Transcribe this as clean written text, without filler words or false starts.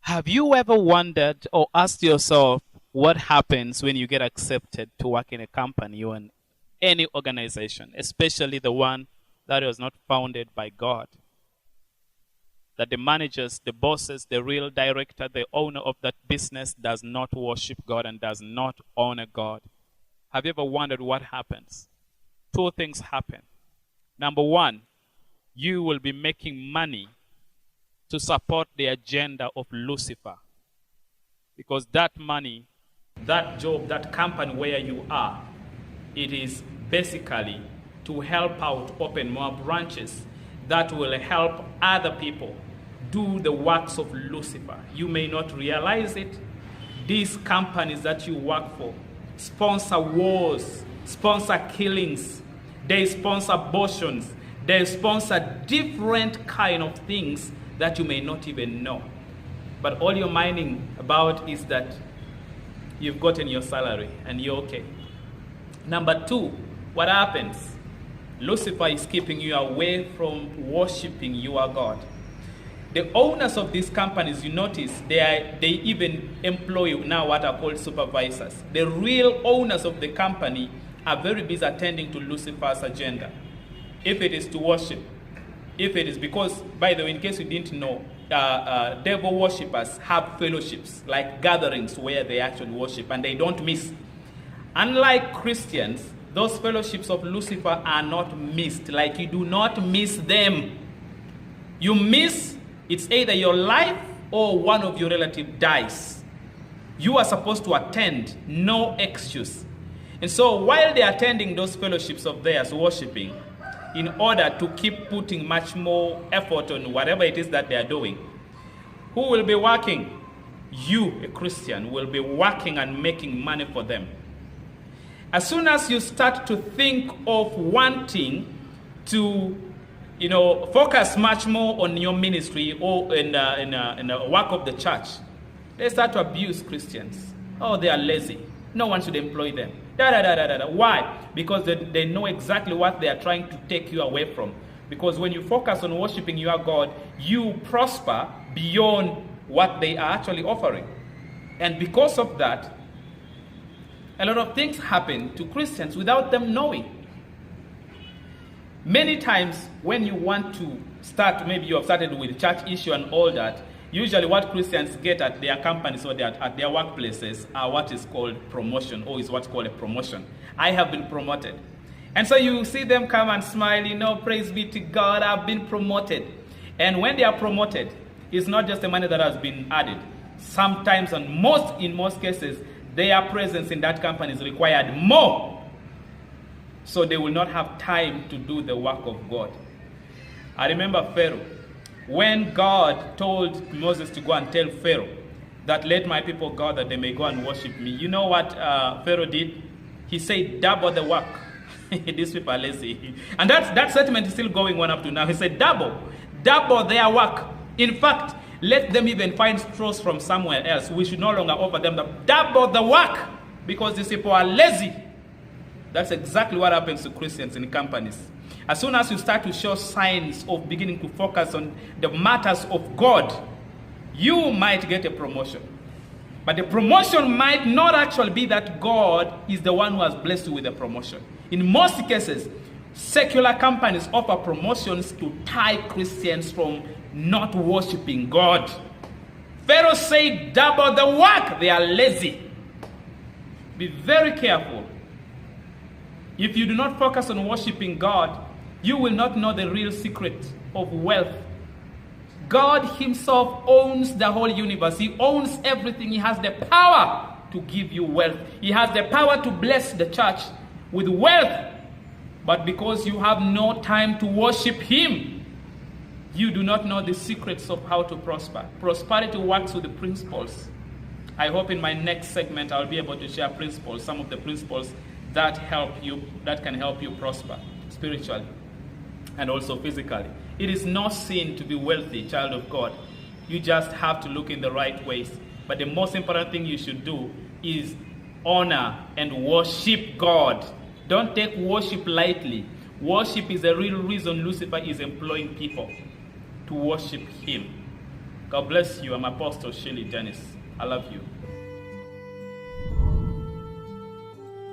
Have you ever wondered or asked yourself what happens when you get accepted to work in a company or in any organization, especially the one that was not founded by God? That the managers, the bosses, the real director, the owner of that business does not worship God and does not honor God. Have you ever wondered what happens? Two things happen. Number one, you will be making money to support the agenda of Lucifer. Because that money, that job, that company where you are, it is basically to help out open more branches that will help other people do the works of Lucifer. You may not realize it. These companies that you work for sponsor wars, sponsor killings, they sponsor abortions, they sponsor different kind of things that you may not even know. But all you're minding about is that you've gotten your salary and you're okay. Number two, what happens? Lucifer is keeping you away from worshiping your God. The owners of these companies, you notice, they even employ now what are called supervisors. The real owners of the company are very busy attending to Lucifer's agenda. If it is to worship, if it is because, by the way, in case you didn't know, devil worshippers have fellowships, like gatherings where they actually worship, and they don't miss. Unlike Christians, those fellowships of Lucifer are not missed. Like, you do not miss them. You miss, it's either your life or one of your relatives dies. You are supposed to attend, no excuse. And so while they're attending those fellowships of theirs, worshiping, in order to keep putting much more effort on whatever it is that they are doing, who will be working? You, a Christian, will be working and making money for them. As soon as you start to think of wanting to, focus much more on your ministry or in the work of the church, they start to abuse Christians. Oh, they are lazy. No one should employ them. Why? Because they know exactly what they are trying to take you away from. Because when you focus on worshiping your God, you prosper beyond what they are actually offering. And because of that, a lot of things happen to Christians without them knowing. Many times when you want to start, maybe you have started with church issue and all that, usually what Christians get at their companies or at their workplaces are what is called promotion, or is what's called a promotion. I have been promoted. And so you see them come and smile, praise be to God, I've been promoted. And when they are promoted, it's not just the money that has been added. Sometimes, and in most cases, their presence in that company is required more. So they will not have time to do the work of God. I remember Pharaoh. When God told Moses to go and tell Pharaoh that let my people go that they may go and worship me, you know what Pharaoh did? He said, double the work. These people are lazy. And that statement is still going on up to now. He said, double their work. In fact, let them even find straws from somewhere else. We should no longer offer them double the work because these people are lazy. That's exactly what happens to Christians in companies. As soon as you start to show signs of beginning to focus on the matters of God, you might get a promotion. But the promotion might not actually be that God is the one who has blessed you with a promotion. In most cases, secular companies offer promotions to tie Christians from not worshiping God. Pharaoh said, double the work. They are lazy. Be very careful. If you do not focus on worshiping God, you will not know the real secret of wealth. God himself owns the whole universe. He owns everything. He has the power to give you wealth. He has the power to bless the church with wealth. But because you have no time to worship him, you do not know the secrets of how to prosper. Prosperity works with the principles. I hope in my next segment I'll be able to share principles, some of the principles that can help you prosper spiritually and also physically. It is no sin to be wealthy, child of God. You just have to look in the right ways. But the most important thing you should do is honor and worship God. Don't take worship lightly. Worship is the real reason Lucifer is employing people to worship him. God bless you. I'm Apostle Shilly Denis. I love you.